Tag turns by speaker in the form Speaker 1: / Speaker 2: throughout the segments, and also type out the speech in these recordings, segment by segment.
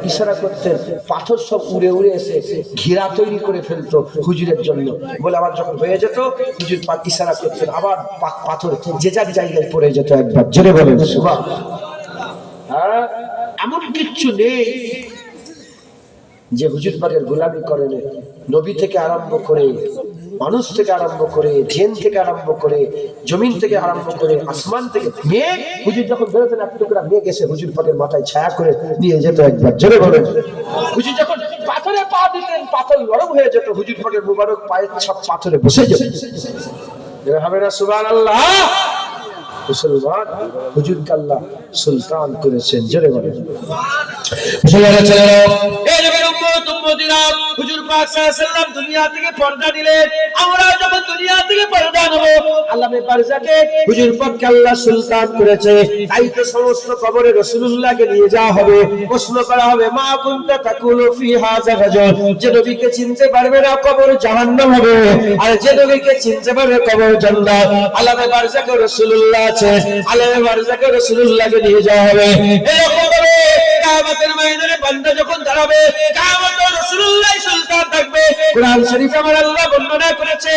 Speaker 1: ইশারা করতেন, পাথর সব উড়ে উড়ে এসে ঘিরা তৈরি করে ফেলতো হুজুরের জন্য। বলে আবার যখন হয়ে যেত হুজুর পাক ইশারা করতেন, আবার পাথর যে যার জায়গায় পড়ে যেত। একবার জোরে বলেন সুবহানাল্লাহ। হ্যাঁ, এমন কিচ্ছু নেই যে হুজুর পাকের গোলামি করে না। নবী থেকে আরম্ভ করে, মানুষ থেকে আরম্ভ করে, জিন থেকে আরম্ভ করে, জমিন থেকে আরম্ভ করে, আসমান থেকে মেঘ, হুজুর যখন বেরোতেন এক টুকরা মেঘ এসে হুজুর পাকের মাথায় ছায়া করে নিয়ে যেত। একবার জোরে বলেন। হুজুর যখন পাথরে পা দিতেন, পাথর নরম হয়ে যেত, হুজুর পাকের মুবারক পায়ের ছাপ পাথরে বসে যেত। হবে না সুবহানাল্লাহ? মুসলমান হুজুরকে আল্লাহ সুলতান করেছেন। জোরে বলেন। হুজুর পাক সাল্লাল্লাহু আলাইহি ওয়াসাল্লাম দুনিয়া থেকে পর্দা দিলেন। আমরা যখন দুনিয়া থেকে পর্দা নেব, আল্লামে বারজাকে হুজুর পাককে আল্লাহ সুলতান করেছে। তাই তো সমস্ত কবরে রাসূলুল্লাহকে নিয়ে যাওয়া হবে, প্রশ্ন করা হবে, মা কুনতা তাকুলু ফি হাযা রাজুল, যে নবীকে চিনতে পারবে না কবর জাহান্নাম হবে, আর যে নবীকে চিনতে পারবে কবর জান্নাত। আল্লামে বারজাকে রাসূলুল্লাহ আছে, আল্লামে বারজাকে রাসূলুল্লাহকে নিয়ে যাওয়া হবে। এরকম ভাবে কিয়ামতের ময়দানে বান্দা যখন দাঁড়াবে, কিয়ামতে রাসূলুল্লাহ সুলতান থাকবে। কুরআন শরীফে আমার আল্লাহ বর্ণনা করেছে,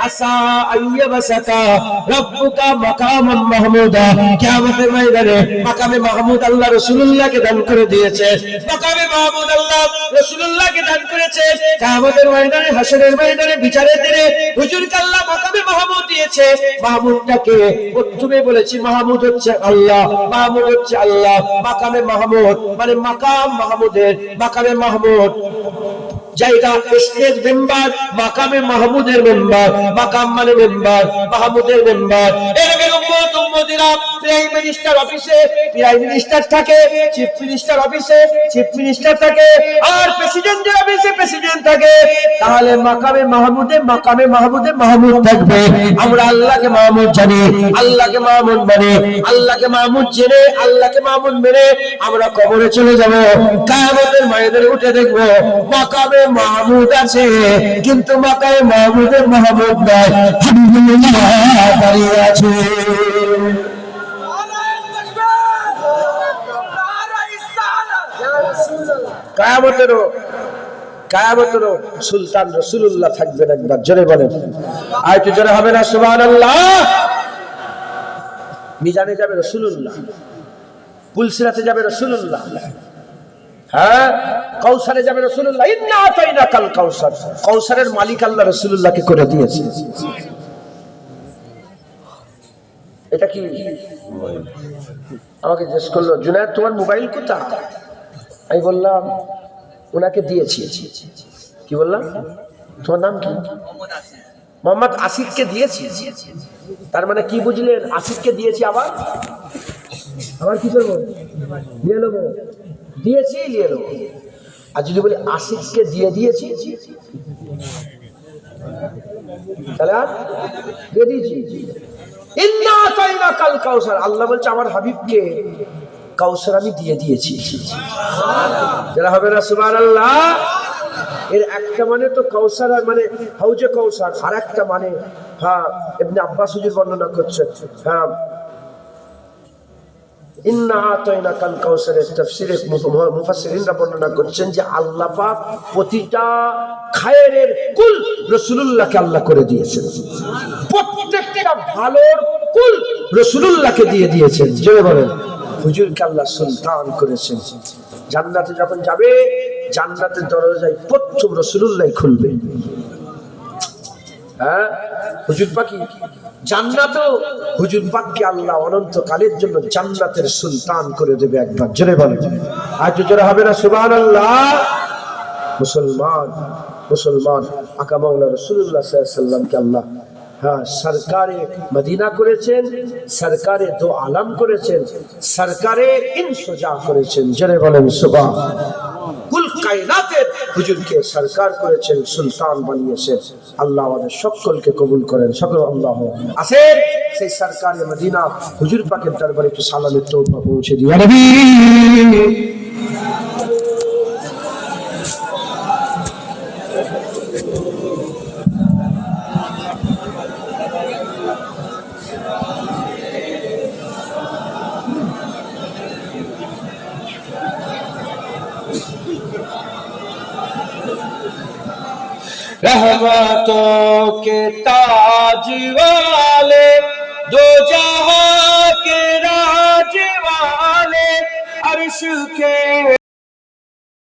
Speaker 1: আসা আইয়াবাসাকা রাব্বুকা মাকামান মাহমুদা। কিয়ামতের ময়দানে মাকামে মাহমুদ আল্লাহ রাসূলুল্লাহকে দান করে দিয়েছে। মাকামে মাহমুদ আল্লাহ রাসূলুল্লাহকে দান করেছে। কিয়ামতের ময়দানে, হাসরের ময়দানে, বিচারের দিনে হুজুরকে আল্লাহ মাকামে মাহমুদ দিয়েছে। মাহমুদটাকে প্রথমে বলেছি, মাহমুদ হচ্ছে আল্লাহ, মাহমুদ হচ্ছে আল্লাহ। মাকামে মাহমুদ মানে মাকাম মাহমুদের, মাকামে মাহমুদ জায়গা, স্টেজ মেম্বার, মাকামে মাহমুদের মেম্বার। মাকাম মানে মেম্বার, মাহমুদের মেম্বার। এরকম উম্মত উম্মতিরা প্রাইম মিনিস্টার অফিসে প্রাইম মিনিস্টার থাকে, চিফ মিনিস্টার অফিসে চিফ মিনিস্টার থাকে, আর প্রেসিডেন্টের অফিসে প্রেসিডেন্ট থাকে। তাহলে মাকামে মাহমুদে মাহমুদ থাকবে। আমরা আল্লাহকে মাহমুদ জানি, আল্লাহকে মাহমুদ মানে, আল্লাহকে মাহমুদ জেনে, আল্লাহকে মাহমুদ মেনে আমরা কবরে চলে যাব। কিয়ামতের ময়দানে উঠে দেখব মাকামে মাহমুদ আছে, কিন্তু মাকামে মাহমুদে মাহমুদ নাই, হাবিবুল্লাহ দাঁড়িয়ে আছে। কিয়ামতেরও সুলতান রাসূলুল্লাহ থাকবেন। একবার জোরে বলেন, আর একটু জোরে হবে না সুবহানাল্লাহ? মিজানে যাবে রাসূলুল্লাহ, পুলসিরাতে যাবে রাসূলুল্লাহ, হ্যাঁ, কাউসারে যাবে রাসূলুল্লাহ। ইন্না আতাইনাকাল কাউসার, কাউসারের মালিক আল্লাহ রাসূলুল্লাহকে করে দিয়েছে। এটা কি আমাকে জিজ্ঞেস করলো, জুনায়েদ তোমার মোবাইল কোথায়? আমি বললাম ওনাকে দিয়েছি। কি বললাম? তোমার নাম কি? মোহাম্মদ আসিফকে দিয়েছি। তার মানে কি বুঝলেন? আসিফকে দিয়েছি, আবার কি করবো? নিয়ে নেবো, দিয়েছি নিয়ে নেবো। আর যদি বলি আসিফকে দিয়ে দিয়েছি, তাহলে আর দিয়ে দিয়েছি। ইন্না আতাইনাকাল কাউসার, আল্লাহ বলছে আমার হাবিবকে কাউসার আমি দিয়ে দিয়েছি। যারা হবে না সুবহানাল্লাহ? এর একটা মানে তো কাউসার মানে হাউজে কাউসার, আর একটা মানে, হ্যাঁ, ইবনে আব্বাস হুজুর বর্ণনা করছেন, হ্যাঁ, ইন্না আতাইনাকাল কাউসারের তাফসীরে মুফাসসিরিনরা বর্ণনা করছেন যে আল্লাহ পাক প্রতিটা খায়েরের কুল রাসূলুল্লাহকে আল্লাহ করে দিয়েছেন। প্রত্যেকটা ভালোর কুল রাসূলুল্লাহকে দিয়ে দিয়েছেন। জোরে বলেন, হুজুরকে আল্লাহ সুলতান করেছেন। জান্নাতে যখন যাবে, জান্নাতের দরজায় প্রথম রাসূলুল্লাহ খুলবে। হ্যাঁ, হুজুর পাকি জান্নাতও হুজুর পাককে আল্লাহ অনন্তকালের জন্য জান্নাতের সুলতান করে দেবে। একবার জোরে বলেন, আর জোরে হবে না সুবহানাল্লাহ? মুসলমান আকা মাওলা রাসূলুল্লাহ সাল্লাল্লাহু আলাইহি ওয়াসাল্লামকে আল্লাহ, হ্যাঁ, সরকারে মদিনা করেছেন, সরকারে দো আলম করেছেন, সরকারে ইনসুজা করেছেন। জোরে বলেন সুবহানাল্লাহ। কুল কায়নাতের হুজুরকে সরকার করেছেন, সুলতান বানিয়েছেন। আল্লাহ আমাদের সকলকে কবুল করেন। সকল আল্লাহ আসেন সেই সরকারে মদিনা হুজুর পাকের দরবারে একটু সালামের তওবা পৌঁছে দিই। रहमतों के ताज वाले, दो जहां के राज वाले, अर्श के